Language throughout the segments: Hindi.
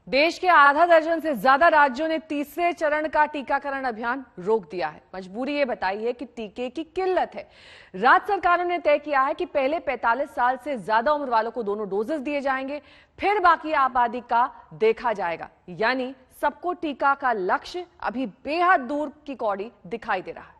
देश के आधा दर्जन से ज्यादा राज्यों ने तीसरे चरण का टीकाकरण अभियान रोक दिया है। मजबूरी ये बताई है कि टीके की किल्लत है। राज्य सरकारों ने तय किया है कि पहले 45 साल से ज्यादा उम्र वालों को दोनों डोजेस दिए जाएंगे, फिर बाकी आबादी का देखा जाएगा। यानी सबको टीका का लक्ष्य अभी बेहद दूर की कौड़ी दिखाई दे रहा है।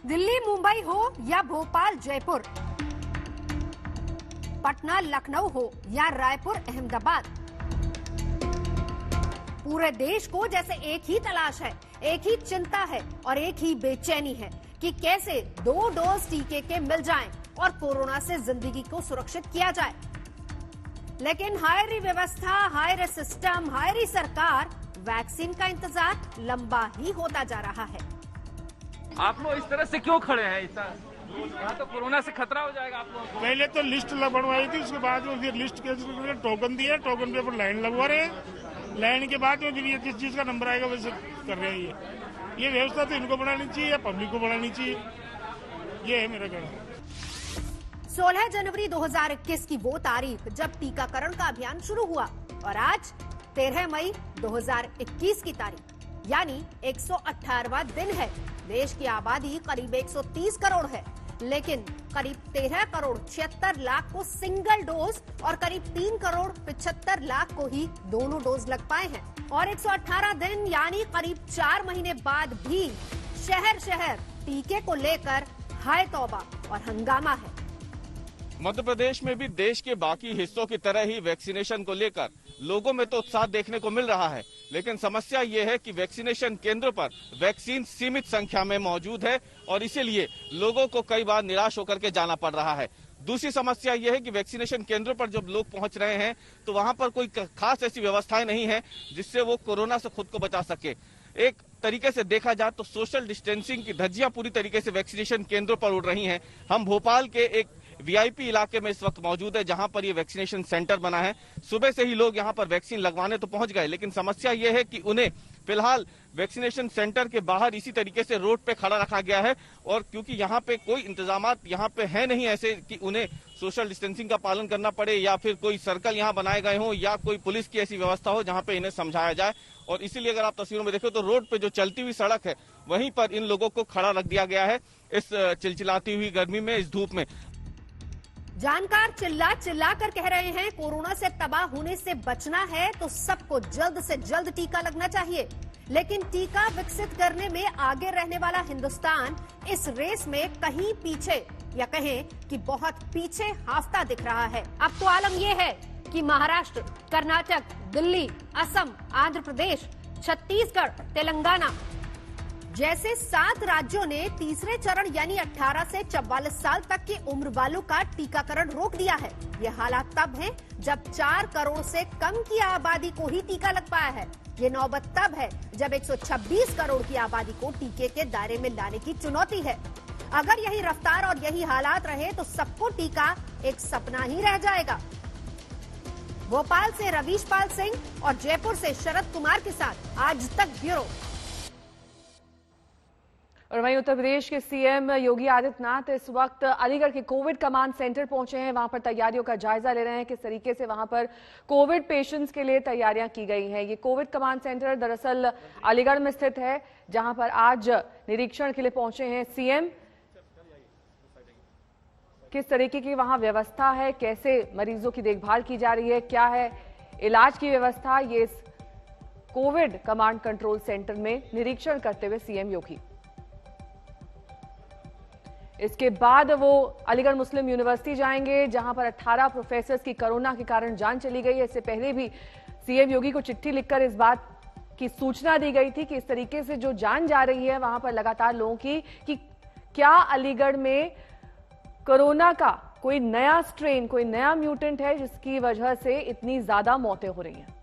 दिल्ली मुंबई हो या भोपाल जयपुर, पटना लखनऊ हो या रायपुर अहमदाबाद, पूरे देश को जैसे एक ही तलाश है, एक ही चिंता है और एक ही बेचैनी है कि कैसे 2 डोज टीके के मिल जाएं और कोरोना से जिंदगी को सुरक्षित किया जाए। लेकिन हायरी व्यवस्था, हायरी सिस्टम, हायरी सरकार, वैक्सीन का इंतजार लंबा ही होता जा रहा है। आप लोग इस तरह से क्यों खड़े हैं? यहाँ तो कोरोना से खतरा हो जाएगा आप लोगों को। पहले तो लिस्ट बनवाई थी, उसके बाद में फिर लिस्ट के टोकन दिया, टोकन पे लाइन लगवा रहे हैं। लाइन के बाद में फिर ये किस चीज का नंबर आएगा वैसे कर रहे हैं। ये व्यवस्था तो इनको बनानी चाहिए या पब्लिक को बनानी चाहिए, ये है मेरा कहना। 16 जनवरी 2021 की वो तारीख जब टीकाकरण का अभियान शुरू हुआ और आज 13 मई 2021 की तारीख यानी 118वां दिन है। देश की आबादी करीब 130 करोड़ है, लेकिन करीब 13 करोड़ 76 लाख को सिंगल डोज और करीब 3 करोड़ 75 लाख को ही दोनों डोज लग पाए हैं। और 118 दिन यानी करीब 4 महीने बाद भी शहर शहर टीके को लेकर हाय तौबा और हंगामा है। मध्य प्रदेश में भी देश के बाकी हिस्सों की तरह ही वैक्सीनेशन को लेकर लोगों में तो उत्साह देखने को मिल रहा है, लेकिन समस्या ये है कि वैक्सीनेशन केंद्रों पर वैक्सीन सीमित संख्या में मौजूद है और इसीलिए लोगों को कई बार निराश होकर के जाना पड़ रहा है। दूसरी समस्या ये है कि वैक्सीनेशन केंद्रों पर जब लोग पहुंच रहे हैं तो वहां पर कोई खास ऐसी व्यवस्थाएं नहीं है जिससे वो कोरोना से खुद को बचा सके। एक तरीके से देखा जाए तो सोशल डिस्टेंसिंग की धज्जियां पूरी तरीके से वैक्सीनेशन केंद्रों पर उड़ रही हैं। हम भोपाल के एक वीआईपी इलाके में इस वक्त मौजूद है जहां पर ये वैक्सीनेशन सेंटर बना है। सुबह से ही लोग यहां पर वैक्सीन लगवाने तो पहुंच गए, लेकिन समस्या ये है कि उन्हें फिलहाल वैक्सीनेशन सेंटर के बाहर इसी तरीके से रोड पे खड़ा रखा गया है और क्योंकि यहाँ पे कोई इंतजामात यहाँ पे है नहीं ऐसे कि उन्हें सोशल डिस्टेंसिंग का पालन करना पड़े या फिर कोई सर्कल यहाँ बनाए गए हो या कोई पुलिस की ऐसी व्यवस्था हो जहाँ पे इन्हें समझाया जाए। और इसीलिए अगर आप तस्वीरों में देखें तो रोड पे जो चलती हुई सड़क है वहीं पर इन लोगों को खड़ा रख दिया गया है इस चिलचिलाती हुई गर्मी में, इस धूप में। जानकार चिल्ला चिल्ला कर कह रहे हैं कोरोना से तबाह होने से बचना है तो सबको जल्द से जल्द टीका लगना चाहिए, लेकिन टीका विकसित करने में आगे रहने वाला हिंदुस्तान इस रेस में कहीं पीछे या कहें कि बहुत पीछे हाफता दिख रहा है। अब तो आलम यह है कि महाराष्ट्र, कर्नाटक, दिल्ली, असम, आंध्र प्रदेश, छत्तीसगढ़, तेलंगाना जैसे 7 राज्यों ने तीसरे चरण यानी 18 से 44 साल तक की उम्र वालों का टीकाकरण रोक दिया है। ये हालात तब है जब 4 करोड़ से कम की आबादी को ही टीका लग पाया है। ये नौबत तब है जब 126 करोड़ की आबादी को टीके के दायरे में लाने की चुनौती है। अगर यही रफ्तार और यही हालात रहे तो सबको टीका एक सपना ही रह जाएगा। भोपाल से रवीश पाल सिंह और जयपुर से शरद कुमार के साथ आज तक ब्यूरो। और वहीं उत्तर प्रदेश के सीएम योगी आदित्यनाथ इस वक्त अलीगढ़ के कोविड कमांड सेंटर पहुंचे हैं। वहां पर तैयारियों का जायजा ले रहे हैं, किस तरीके से वहां पर कोविड पेशेंट्स के लिए तैयारियां की गई हैं। ये कोविड कमांड सेंटर दरअसल अलीगढ़ में स्थित है, जहां पर आज निरीक्षण के लिए पहुंचे हैं सीएम। किस तरीके की वहां व्यवस्था है, कैसे मरीजों की देखभाल की जा रही है, क्या है इलाज की व्यवस्था, ये इस कोविड कमांड कंट्रोल सेंटर में निरीक्षण करते हुए सीएम योगी। इसके बाद वो अलीगढ़ मुस्लिम यूनिवर्सिटी जाएंगे, जहां पर 18 प्रोफेसर्स की कोरोना के कारण जान चली गई है। इससे पहले भी सीएम योगी को चिट्ठी लिखकर इस बात की सूचना दी गई थी कि इस तरीके से जो जान जा रही है वहां पर लगातार लोगों की कि क्या अलीगढ़ में कोरोना का कोई नया स्ट्रेन, कोई नया म्यूटेंट है जिसकी वजह से इतनी ज्यादा मौतें हो रही हैं।